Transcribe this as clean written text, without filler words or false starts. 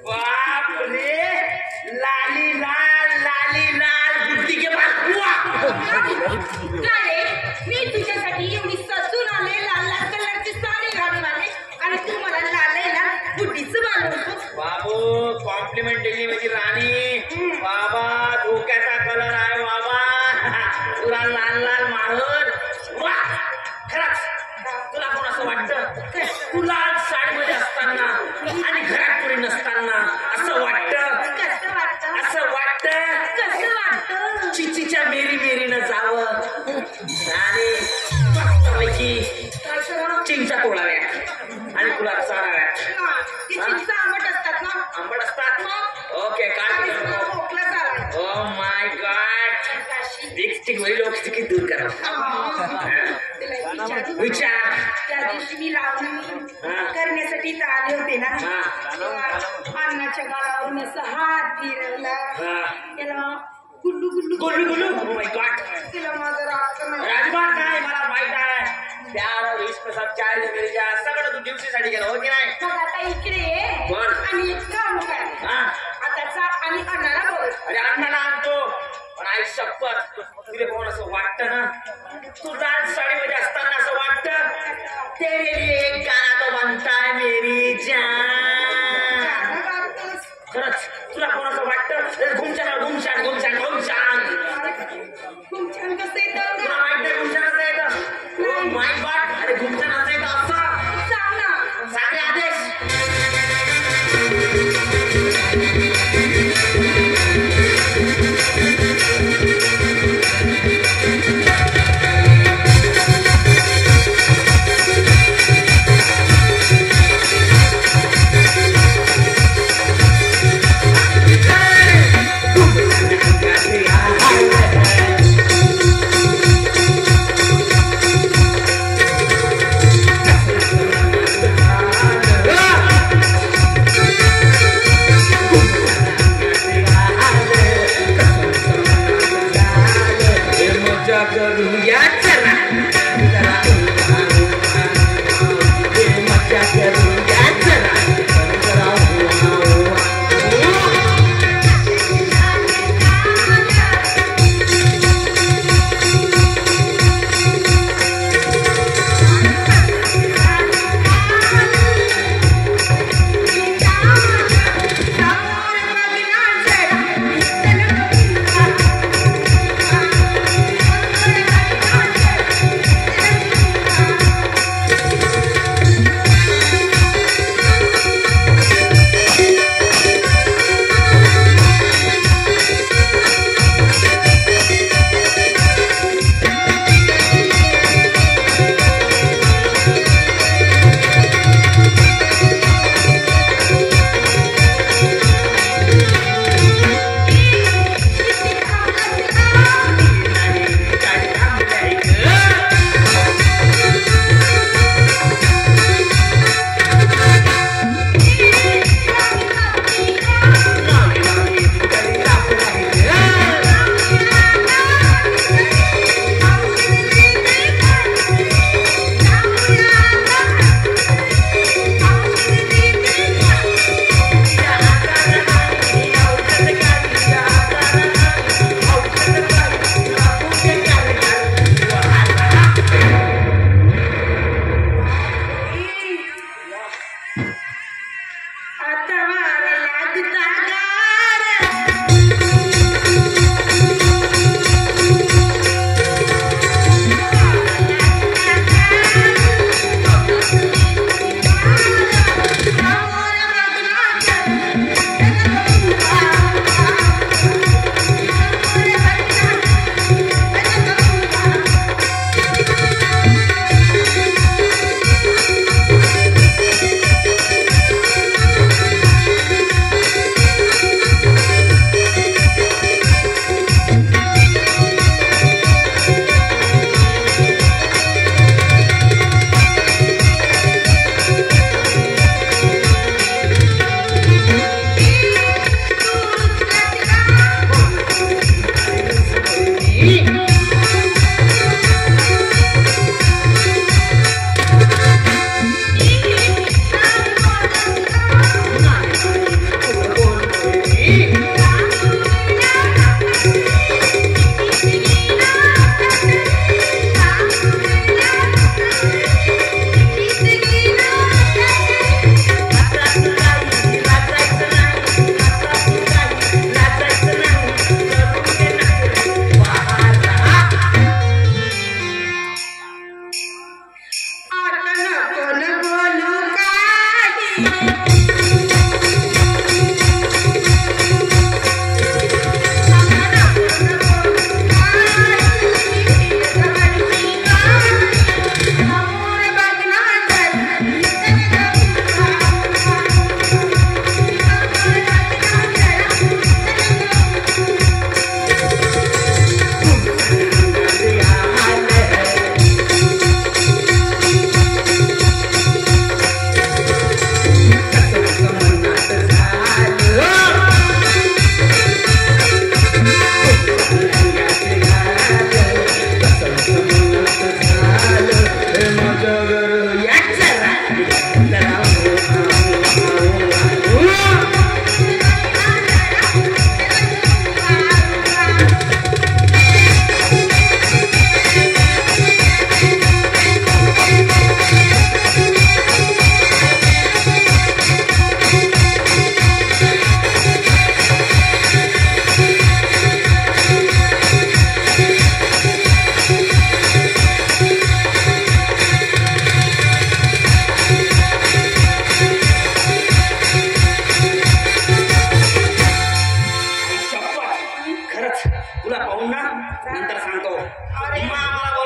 बाप रे, लाली लाल बुद्धी के पास काय रे, मी तुझ्यासाठी एवढी सजून आले, लाल लाल कलरची साडी घालून आले आणि तू मला लाल बुद्धीच मानवतो. बाबू कॉम्प्लिमेंट दिली माझी राणी. बाबा डोक्याचा कलर आहे बाबा, तुला लाल मारून. वा खरंच तुला कोण असं वाटतं तू लाल साडीमध्ये असताना आणि घरात कोणी नसताना असं वाटतं? कसं वाटतं? असं वाटतं कसं वाटतं? चिचीच्या मेरीनं जावं आणि मस्तपैकी चिंचा तोडाव्या आणि तुला चाराव्या. ती चिंचा आंबट असतात ना? आंबट असतात. ओके काय खोकला झाला. Oh my God, lipstick worry lipstick दूर करा. विचार त्या दिवशी मी लावणी करण्यासाठी इथं आले होते ना, अन्नाच्या गालावरून असं हात फिरवला, त्याला गुल्लू गुल्लू गुल्लू गुल्लू. ओ माय गॉड, तिला माझं राजबाग काय मला माहित आहे. प्यार इश्क सब चाय मेरी जान सगळं तू दिवशीसाठी केलं हो की नाही? मग आता इकडे ये आणि एक काम कर, आता जा आणि अण्णाला बोल. अरे अण्णाला आणतो पण आई शपथ तुला कोण असं वाटतं ना, तू लाल साडीमध्ये असताना असं वाटतं तेरे लिए एक गाना तो बनता है मेरी जान. खरंच तुला कोण असं वाटतं? घुमछान घुमछान घुमछान घुमछान घुमछान कसं येतं? तुला माहित आहे घुमछान असं येतं? ओ माय गॉड, अरे घुमछान असं येतं असं सांग ना. सांग आदेश. तुला पाहून ना नंतर सांगतो अरे. मामाला